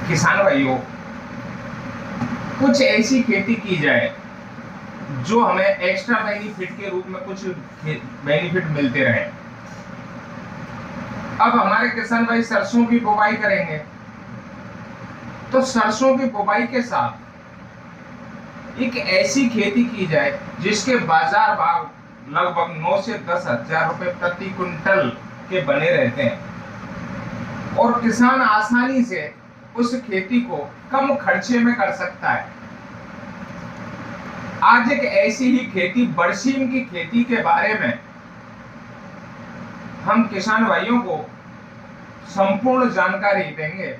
किसान भाइयों, कुछ ऐसी खेती की जाए जो हमें एक्स्ट्रा बेनिफिट के रूप में कुछ बेनिफिट मिलते रहे। अब हमारे किसान भाई सरसों की बुवाई करेंगे, तो सरसों की बुवाई के साथ एक ऐसी खेती की जाए जिसके बाजार भाव लगभग 9 से 10 हजार रुपए प्रति क्विंटल के बने रहते हैं और किसान आसानी से उस खेती को कम खर्चे में कर सकता है। आज एक ऐसी ही खेती बरसीम की खेती के बारे में हम किसान भाइयों को संपूर्ण जानकारी देंगे।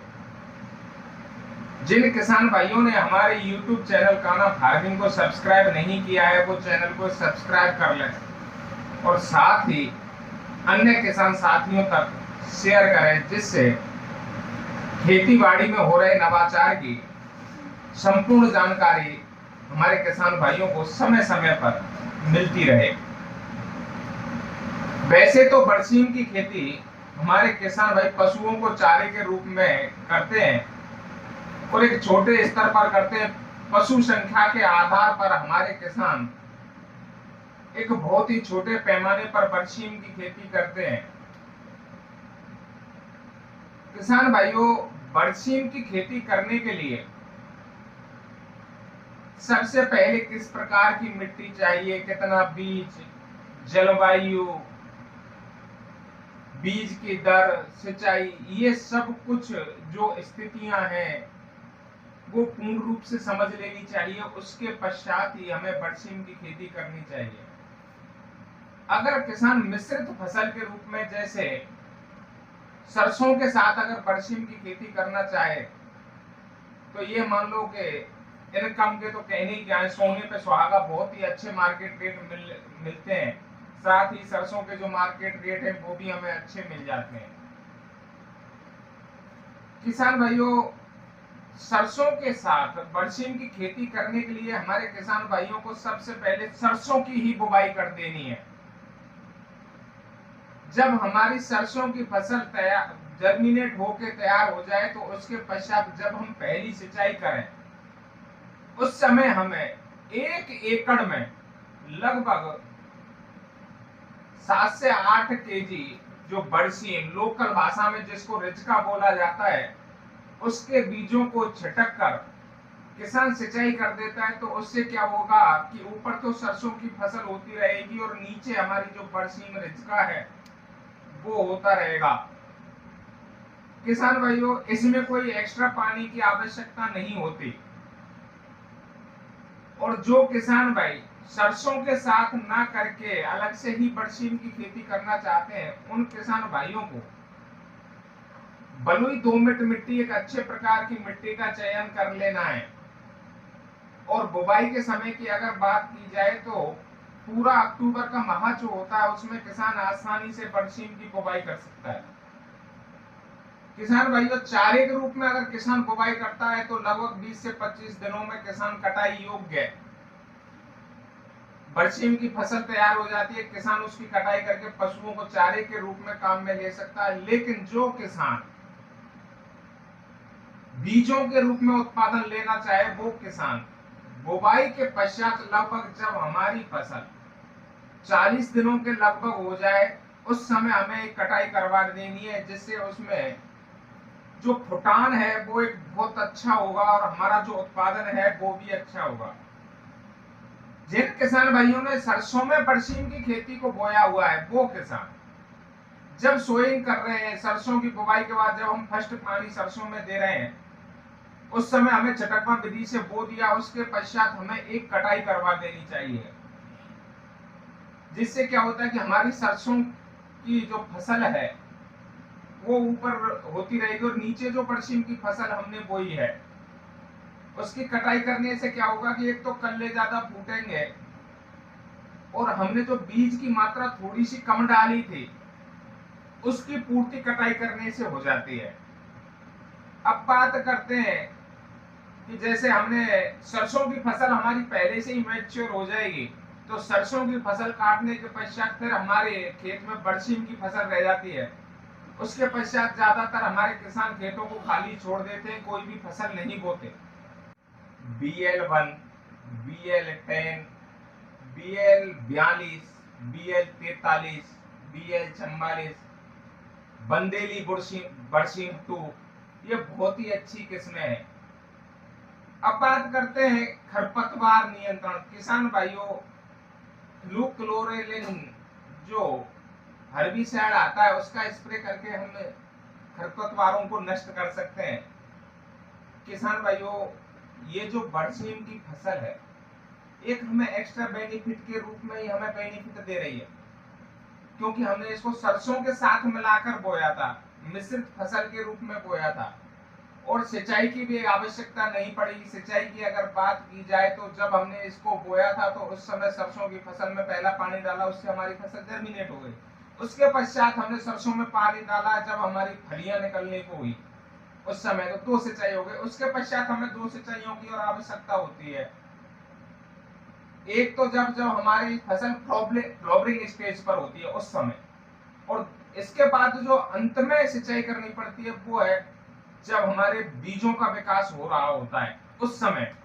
जिन किसान भाइयों ने हमारे YouTube चैनल कान्हा फार्मिंग को सब्सक्राइब नहीं किया है, वो चैनल को सब्सक्राइब कर लें और साथ ही अन्य किसान साथियों तक शेयर करें, जिससे खेती बाड़ी में हो रहे नवाचार की संपूर्ण जानकारी हमारे किसान भाइयों को समय समय पर मिलती रहे। वैसे तो बरसीम की खेती हमारे किसान भाई पशुओं को चारे के रूप में करते हैं और एक छोटे स्तर पर करते हैं। पशु संख्या के आधार पर हमारे किसान एक बहुत ही छोटे पैमाने पर बरसीम की खेती करते हैं। किसान भाइयों, बरसीम की खेती करने के लिए सबसे पहले किस प्रकार की मिट्टी चाहिए, कितना बीज, जलवायु, बीज की दर, सिंचाई, ये सब कुछ जो स्थितियां हैं वो पूर्ण रूप से समझ लेनी चाहिए। उसके पश्चात ही हमें बरसीम की खेती करनी चाहिए। अगर किसान मिश्रित फसल के रूप में जैसे सरसों के साथ अगर बरसीम की खेती करना चाहे तो ये मान लो कि इनकम के तो कहने ही क्या है, सोने पे सुहागा, बहुत ही अच्छे मार्केट रेट मिलते हैं। साथ ही सरसों के जो मार्केट रेट है वो भी हमें अच्छे मिल जाते हैं। किसान भाइयों, सरसों के साथ बरसीम की खेती करने के लिए हमारे किसान भाइयों को सबसे पहले सरसों की ही बुवाई कर देनी है। जब हमारी सरसों की फसल तैयार जर्मिनेट होके तैयार हो जाए तो उसके पश्चात जब हम पहली सिंचाई करें, उस समय हमें 1 एकड़ में लगभग 7 से 8 केजी जो बरसीम, लोकल भाषा में जिसको रिचका बोला जाता है, उसके बीजों को छिटक कर किसान सिंचाई कर देता है। तो उससे क्या होगा कि ऊपर तो सरसों की फसल होती रहेगी और नीचे हमारी जो बरसीम रिचका है वो होता रहेगा। किसान भाइयों, इसमें कोई एक्स्ट्रा पानी की आवश्यकता नहीं होती। और जो किसान भाई सरसों के साथ ना करके अलग से ही बरसीम की खेती करना चाहते हैं, उन किसान भाइयों को बलुई दोमट मिट्टी, एक अच्छे प्रकार की मिट्टी का चयन कर लेना है। और बुवाई के समय की अगर बात की जाए तो पूरा अक्टूबर का माह जो होता है उसमें किसान आसानी से बरसीम की बुवाई कर सकता है। किसान भाइयों, चारे के रूप में अगर किसान बुवाई करता है तो लगभग 20 से 25 दिनों में किसान कटाई योग्य है। बरसीम की फसल तैयार हो जाती है, किसान उसकी कटाई करके पशुओं को चारे के रूप में काम में ले सकता है। लेकिन जो किसान बीजों के रूप में उत्पादन लेना चाहे, वो किसान बुवाई के पश्चात लगभग जब हमारी फसल 40 दिनों के लगभग हो जाए, उस समय हमें एक कटाई करवा देनी है, जिससे उसमें जो फुटान है वो एक बहुत अच्छा होगा और हमारा जो उत्पादन है वो भी अच्छा होगा। जिन किसान भाइयों ने सरसों में बरसीम की खेती को बोया हुआ है, वो किसान जब सोइंग कर रहे हैं, सरसों की बुवाई के बाद जब हम फर्स्ट पानी सरसों में दे रहे हैं, उस समय हमें चटकवा विधि से बो दिया। उसके पश्चात हमें एक कटाई करवा देनी चाहिए, जिससे क्या होता है कि हमारी सरसों की जो फसल है वो ऊपर होती रहेगी और नीचे जो बरसीम की फसल हमने बोई है उसकी कटाई करने से क्या होगा कि एक तो कल्ले ज्यादा फूटेंगे और हमने जो बीज की मात्रा थोड़ी सी कम डाली थी उसकी पूर्ति कटाई करने से हो जाती है। अब बात करते हैं कि जैसे हमने सरसों की फसल हमारी पहले से ही मैच्योर हो जाएगी, तो सरसों की फसल काटने के पश्चात फिर हमारे खेत में बरसीम की फसल रह जाती है। उसके पश्चात ज्यादातर हमारे किसान खेतों को खाली छोड़ देते हैं, कोई भी फसल नहीं बोते। BL1, BL10, BL42, BL43, BL44, बंदेली बरसीम 2, ये बहुत ही अच्छी किस्में हैं। अब बात करते हैं खरपतवार नियंत्रण। किसान भाइयों, फ्लूक्लोरेलिन जो हर्बिसाइड आता है उसका स्प्रे करके हम खरपतवारों को नष्ट कर सकते हैं। किसान भाइयों, ये जो बरसीम की फसल है, एक हमें एक्स्ट्रा बेनिफिट के रूप में ही हमें बेनिफिट दे रही है, क्योंकि हमने इसको सरसों के साथ मिलाकर बोया था, मिश्रित फसल के रूप में बोया था, और सिंचाई की भी आवश्यकता नहीं पड़ेगी। सिंचाई की अगर बात की जाए तो जब हमने इसको बोया था तो उस समय सरसों की फसल में पहला पानी डाला, उससे हमारी फसल जर्मिनेट हो गई। उसके पश्चात हमने सरसों में पानी डाला जब हमारी फलियां निकलने को हुई, उस समय तो 2 सिंचाई हो गई। उसके पश्चात हमें 2 सिंचाइयों की और आवश्यकता होती है। एक तो जब हमारी फसल फ्लावरिंग स्टेज पर होती है उस समय, और इसके बाद जो अंत में सिंचाई करनी पड़ती है वो है जब हमारे बीजों का विकास हो रहा होता है उस समय।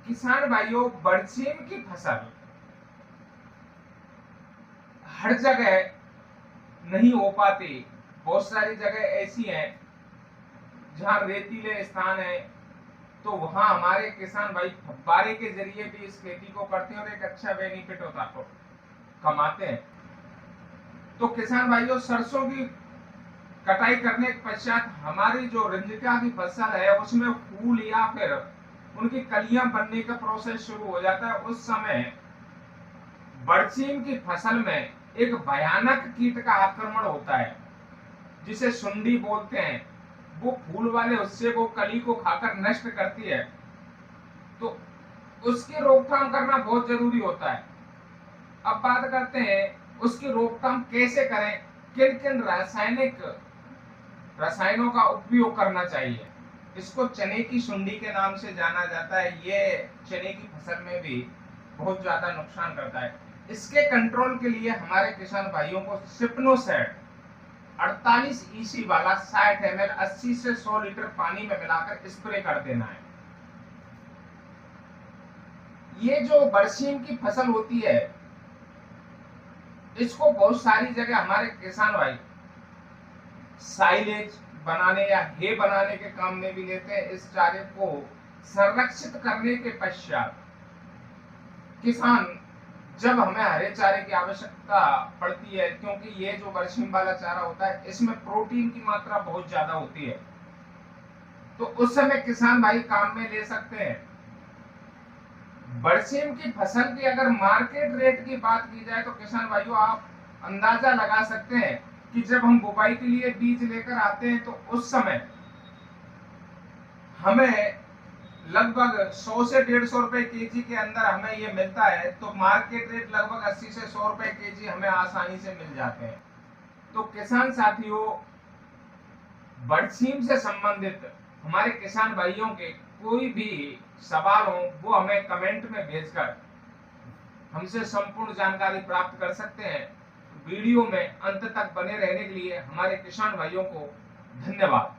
किसान भाइयों, बरसीम की फसल हर जगह नहीं हो पाती। बहुत सारी जगह ऐसी हैं जहां रेतीले स्थान है, तो वहां हमारे किसान भाई फव्वारे के जरिए भी इस खेती को करते हैं और एक अच्छा बेनिफिट होता है, कमाते हैं। तो किसान भाइयों, सरसों की कटाई करने के पश्चात हमारी जो रंजिका की फसल है उसमें फूल या फिर उनकी कलियां बनने का प्रोसेस शुरू हो जाता है। उस समय बरसीम की फसल में एक भयानक कीट का आक्रमण होता है जिसे सुंडी बोलते हैं। वो फूल वाले हिस्से को, कली को खाकर नष्ट करती है, तो उसकी रोकथाम करना बहुत जरूरी होता है। अब बात करते हैं उसकी रोकथाम कैसे करें, किन किन रसायनों का उपयोग करना चाहिए। इसको चने की सुंडी के नाम से जाना जाता है। ये चने की फसल में भी बहुत ज्यादा नुकसान करता है। इसके कंट्रोल के लिए हमारे किसान भाइयों को सिप्नोसेड 48 EC वाला 60 ml 80 से 100 लीटर पानी में मिलाकर स्प्रे कर देना है। ये जो बरसीम की फसल होती है, इसको बहुत सारी जगह हमारे किसान भाई साइलेज बनाने या हे बनाने के काम में भी लेते हैं। इस चारे को संरक्षित करने के पश्चात किसान, जब हमें हरे चारे की आवश्यकता पड़ती है, क्योंकि ये जो बरसीम वाला चारा होता है इसमें प्रोटीन की मात्रा बहुत ज्यादा होती है, तो उस समय किसान भाई काम में ले सकते हैं। बरसीम की फसल की अगर मार्केट रेट की बात की जाए तो किसान भाइयों, आप अंदाजा लगा सकते हैं कि जब हम बुवाई के लिए बीज लेकर आते हैं तो उस समय हमें लगभग 100 से 150 रुपए केजी के अंदर हमें ये मिलता है, तो मार्केट रेट लगभग 80 से 100 रुपए केजी हमें आसानी से मिल जाते हैं। तो किसान साथियों, बरसीम से संबंधित हमारे किसान भाइयों के कोई भी सवाल हो वो हमें कमेंट में भेजकर हमसे संपूर्ण जानकारी प्राप्त कर सकते हैं। वीडियो में अंत तक बने रहने के लिए हमारे किसान भाइयों को धन्यवाद।